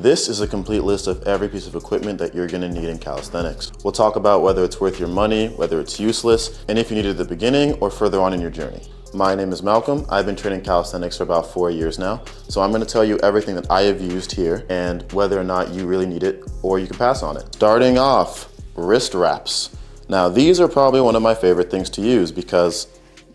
This is a complete list of every piece of equipment that you're gonna need in calisthenics. We'll talk about whether it's worth your money, whether it's useless, and if you need it at the beginning or further on in your journey. My name is Malcolm. I've been training calisthenics for about 4 years now. So I'm gonna tell you everything that I have used here and whether or not you really need it or you can pass on it. Starting off, wrist wraps. Now these are probably one of my favorite things to use because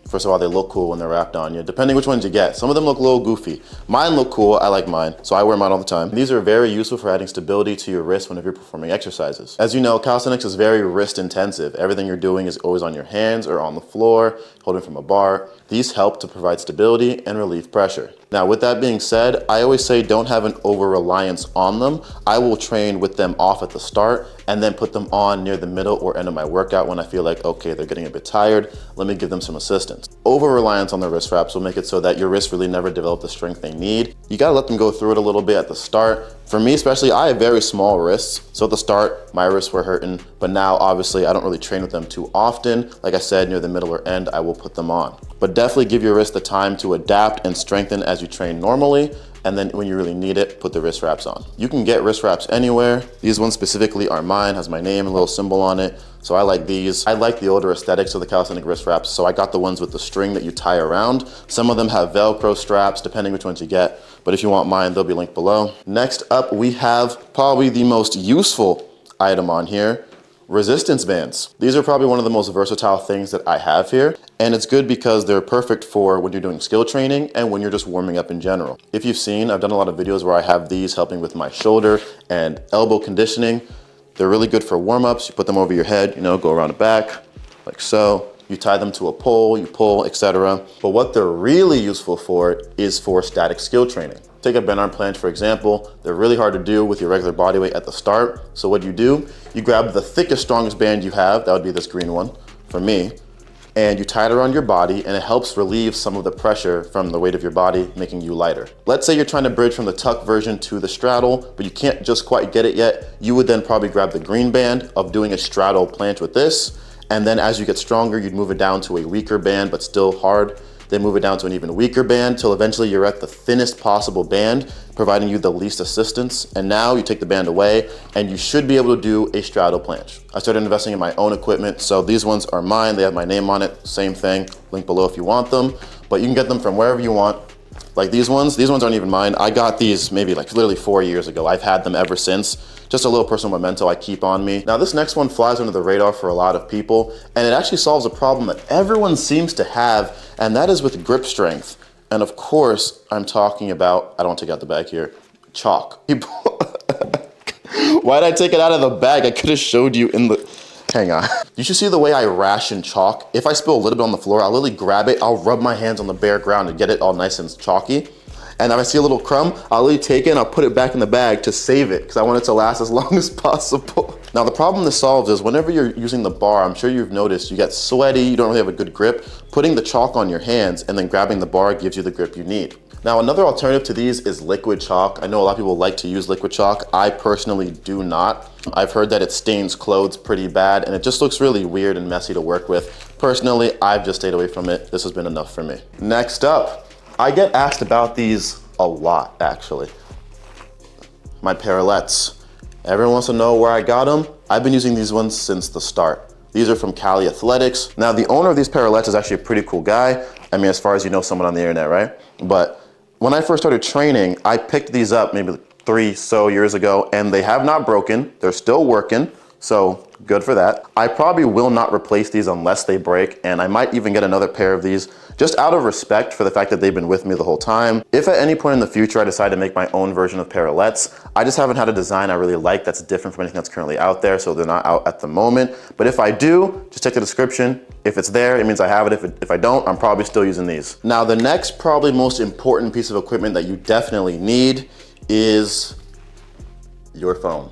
first of all, they look cool when they're wrapped on you, depending which ones you get. Some of them look a little goofy. Mine look cool, I like mine, so I wear mine all the time. These are very useful for adding stability to your wrist whenever you're performing exercises. As you know, calisthenics is very wrist intensive. Everything you're doing is always on your hands or on the floor, holding from a bar. These help to provide stability and relieve pressure. Now, with that being said, I always say don't have an over-reliance on them. I will train with them off at the start and then put them on near the middle or end of my workout when I feel like, okay, they're getting a bit tired. Let me give them some assistance. Over-reliance on the wrist wraps will make it so that your wrists really never develop the strength they need. You gotta let them go through it a little bit at the start. For me especially, I have very small wrists. So at the start, my wrists were hurting, but now obviously I don't really train with them too often. Like I said, near the middle or end, I will put them on. But definitely give your wrist the time to adapt and strengthen as you train normally. And then when you really need it, put the wrist wraps on. You can get wrist wraps anywhere. These ones specifically are mine, has my name, a little symbol on it. So I like these. I like the older aesthetics of the calisthenic wrist wraps. So I got the ones with the string that you tie around. Some of them have Velcro straps, depending which ones you get. But if you want mine, they'll be linked below. Next up, we have probably the most useful item on here, resistance bands. These are probably one of the most versatile things that I have here. And it's good because they're perfect for when you're doing skill training and when you're just warming up in general. If you've seen, I've done a lot of videos where I have these helping with my shoulder and elbow conditioning. They're really good for warm-ups. You put them over your head, go around the back, like so. You tie them to a pole, you pull, etc. But what they're really useful for is for static skill training. Take a bent arm planche, for example. They're really hard to do with your regular body weight at the start. So what do? You grab the thickest, strongest band you have. That would be this green one for me. And you tie it around your body and it helps relieve some of the pressure from the weight of your body, making you lighter. Let's say you're trying to bridge from the tuck version to the straddle, but you can't just quite get it yet. You would then probably grab the green band of doing a straddle planche with this. And then as you get stronger, you'd move it down to a weaker band, but still hard. Then move it down to an even weaker band till eventually you're at the thinnest possible band, providing you the least assistance. And now you take the band away and you should be able to do a straddle planche. I started investing in my own equipment. So these ones are mine. They have my name on it. Same thing, link below if you want them, but you can get them from wherever you want. Like these ones aren't even mine. I got these maybe like literally 4 years ago. I've had them ever since. Just a little personal memento I keep on me. Now this next one flies under the radar for a lot of people, and it actually solves a problem that everyone seems to have, and that is with grip strength. And of course, I'm talking about, I don't take out the bag here, chalk. Why did I take it out of the bag? I could have showed you in the, hang on. You should see the way I ration chalk. If I spill a little bit on the floor, I'll literally grab it, I'll rub my hands on the bare ground and get it all nice and chalky. And if I see a little crumb, I'll literally take it and I'll put it back in the bag to save it because I want it to last as long as possible. Now the problem this solves is whenever you're using the bar, I'm sure you've noticed you get sweaty, you don't really have a good grip. Putting the chalk on your hands and then grabbing the bar gives you the grip you need. Now another alternative to these is liquid chalk. I know a lot of people like to use liquid chalk. I personally do not. I've heard that it stains clothes pretty bad and it just looks really weird and messy to work with. Personally, I've just stayed away from it. This has been enough for me. Next up, I get asked about these a lot actually. My Parallettes. Everyone wants to know where I got them. I've been using these ones since the start. These are from Calisthenics. Now the owner of these Parallettes is actually a pretty cool guy. I mean, as far as you know someone on the internet, right? But when I first started training, I picked these up maybe 3 so years ago and they have not broken. They're still working. So good for that. I probably will not replace these unless they break, and I might even get another pair of these just out of respect for the fact that they've been with me the whole time. If at any point in the future I decide to make my own version of Parallettes, I just haven't had a design I really like that's different from anything that's currently out there, so they're not out at the moment. But if I do, just check the description. If it's there, it means I have it. If I don't, I'm probably still using these. Now the next probably most important piece of equipment that you definitely need is your phone.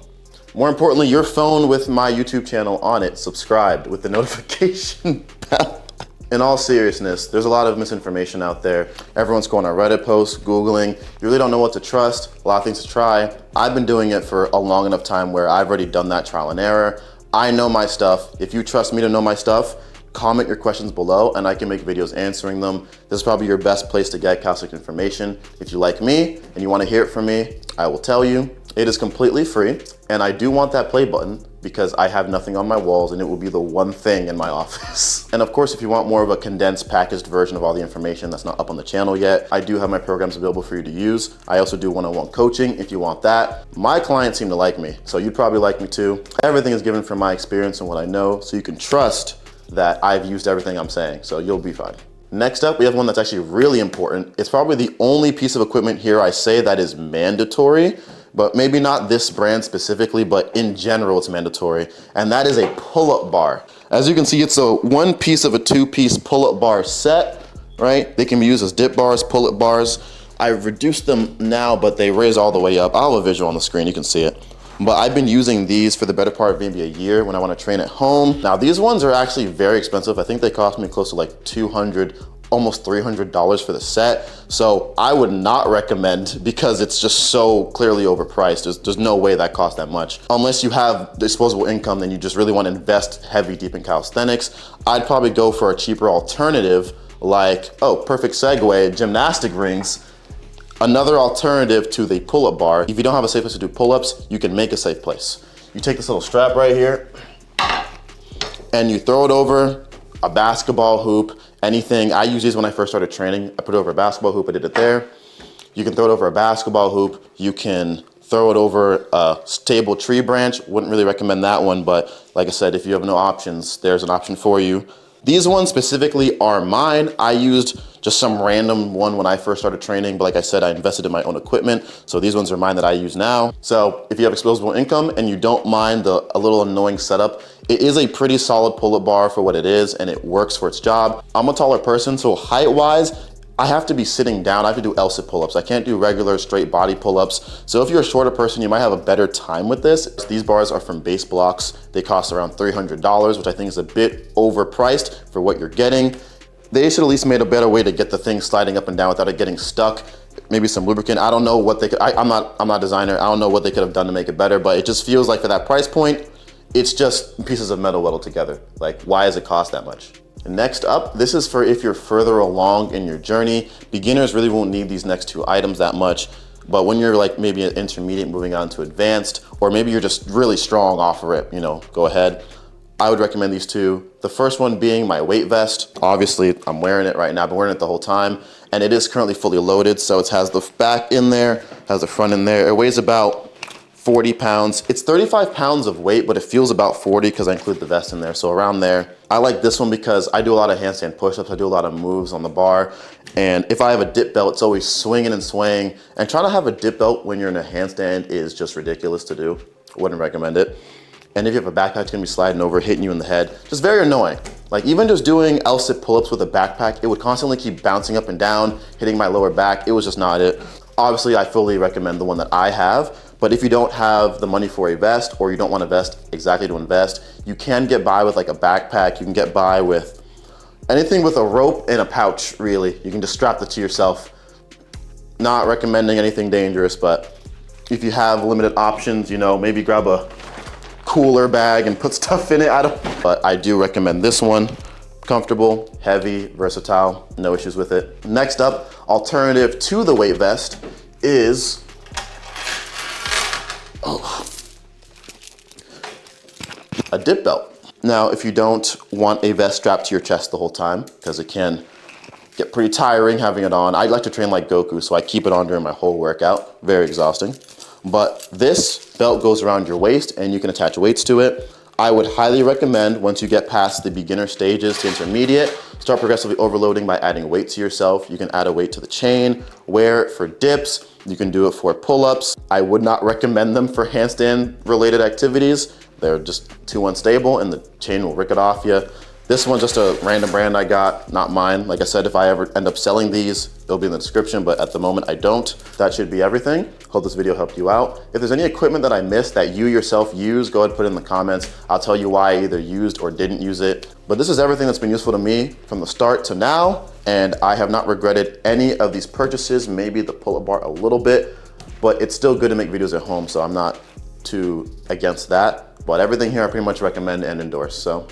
More importantly, your phone with my YouTube channel on it, subscribed with the notification bell. In all seriousness, there's a lot of misinformation out there. Everyone's going on Reddit posts, Googling. You really don't know what to trust, a lot of things to try. I've been doing it for a long enough time where I've already done that trial and error. I know my stuff. If you trust me to know my stuff, comment your questions below and I can make videos answering them. This is probably your best place to get calisthenics information. If you like me and you want to hear it from me, I will tell you. It is completely free, and I do want that play button because I have nothing on my walls and it will be the one thing in my office. And of course, if you want more of a condensed, packaged version of all the information that's not up on the channel yet, I do have my programs available for you to use. I also do one-on-one coaching if you want that. My clients seem to like me, so you'd probably like me too. Everything is given from my experience and what I know, so you can trust that I've used everything I'm saying, so you'll be fine. Next up, we have one that's actually really important. It's probably the only piece of equipment here I say that is mandatory, but maybe not this brand specifically, but in general it's mandatory, and that is a pull-up bar. As you can see, it's a one piece of a two-piece pull-up bar set, right? They can be used as dip bars, pull-up bars. I've reduced them now, but they raise all the way up. I'll have a visual on the screen, you can see it. But I've been using these for the better part of maybe a year when I want to train at home. Now these ones are actually very expensive. I think they cost me close to like $200, almost $300 for the set. So I would not recommend, because it's just so clearly overpriced. There's no way that costs that much. Unless you have disposable income, then you just really want to invest heavy deep in calisthenics. I'd probably go for a cheaper alternative like, oh, perfect segue, gymnastic rings. Another alternative to the pull-up bar. If you don't have a safe place to do pull-ups, you can make a safe place. You take this little strap right here and you throw it over a basketball hoop, anything. I use these when I first started training. I put it over a basketball hoop, I did it there. You can throw it over a basketball hoop. You can throw it over a stable tree branch. Wouldn't really recommend that one, but like I said, if you have no options, there's an option for you. These ones specifically are mine. I used just some random one when I first started training, but like I said, I invested in my own equipment. So these ones are mine that I use now. So if you have disposable income and you don't mind a little annoying setup, it is a pretty solid pull-up bar for what it is, and it works for its job. I'm a taller person, so height-wise, I have to be sitting down. I have to do L-sit pull-ups. I can't do regular straight body pull-ups. So if you're a shorter person, you might have a better time with this. These bars are from Base Blocks. They cost around $300, which I think is a bit overpriced for what you're getting. They should at least made a better way to get the thing sliding up and down without it getting stuck. Maybe some lubricant. I don't know what they could, I'm not a designer. I don't know what they could have done to make it better, but it just feels like for that price point, it's just pieces of metal welded together. Like, why does it cost that much? Next up, this is for if you're further along in your journey. Beginners really won't need these next two items that much, but when you're like maybe an intermediate moving on to advanced, or maybe you're just really strong off rip, you know, go ahead. I would recommend these two. The first one being my weight vest. Obviously, I'm wearing it right now. I've been wearing it the whole time, and it is currently fully loaded. So it has the back in there, has the front in there. It weighs about 40 pounds. It's 35 pounds of weight, but it feels about 40 because I include the vest in there. So around there. I like this one because I do a lot of handstand push-ups. I do a lot of moves on the bar. And if I have a dip belt, it's always swinging and swaying. And trying to have a dip belt when you're in a handstand is just ridiculous to do. Wouldn't recommend it. And if you have a backpack, it's gonna be sliding over, hitting you in the head. Just very annoying. Like even just doing L-sit pull-ups with a backpack, it would constantly keep bouncing up and down, hitting my lower back. It was just not it. Obviously, I fully recommend the one that I have, but if you don't have the money for a vest, or you don't want a vest exactly to invest, you can get by with like a backpack. You can get by with anything with a rope and a pouch, really. You can just strap it to yourself. Not recommending anything dangerous, but if you have limited options, you know, maybe grab a cooler bag and put stuff in it. But I do recommend this one. Comfortable, heavy, versatile, no issues with it. Next up, alternative to the weight vest is a dip belt. Now, if you don't want a vest strapped to your chest the whole time, because it can get pretty tiring having it on. I like to train like Goku, so I keep it on during my whole workout. Very exhausting. But this belt goes around your waist and you can attach weights to it. I would highly recommend, once you get past the beginner stages to intermediate, start progressively overloading by adding weight to yourself. You can add a weight to the chain, wear it for dips. You can do it for pull-ups. I would not recommend them for handstand related activities. They're just too unstable and the chain will rip it off you. This one's just a random brand I got, not mine. Like I said, if I ever end up selling these, it'll be in the description, but at the moment I don't. That should be everything. Hope this video helped you out. If there's any equipment that I missed that you yourself use, go ahead and put it in the comments. I'll tell you why I either used or didn't use it. But this is everything that's been useful to me from the start to now, and I have not regretted any of these purchases, maybe the pull-up bar a little bit, but it's still good to make videos at home, so I'm not too against that. But everything here I pretty much recommend and endorse, so.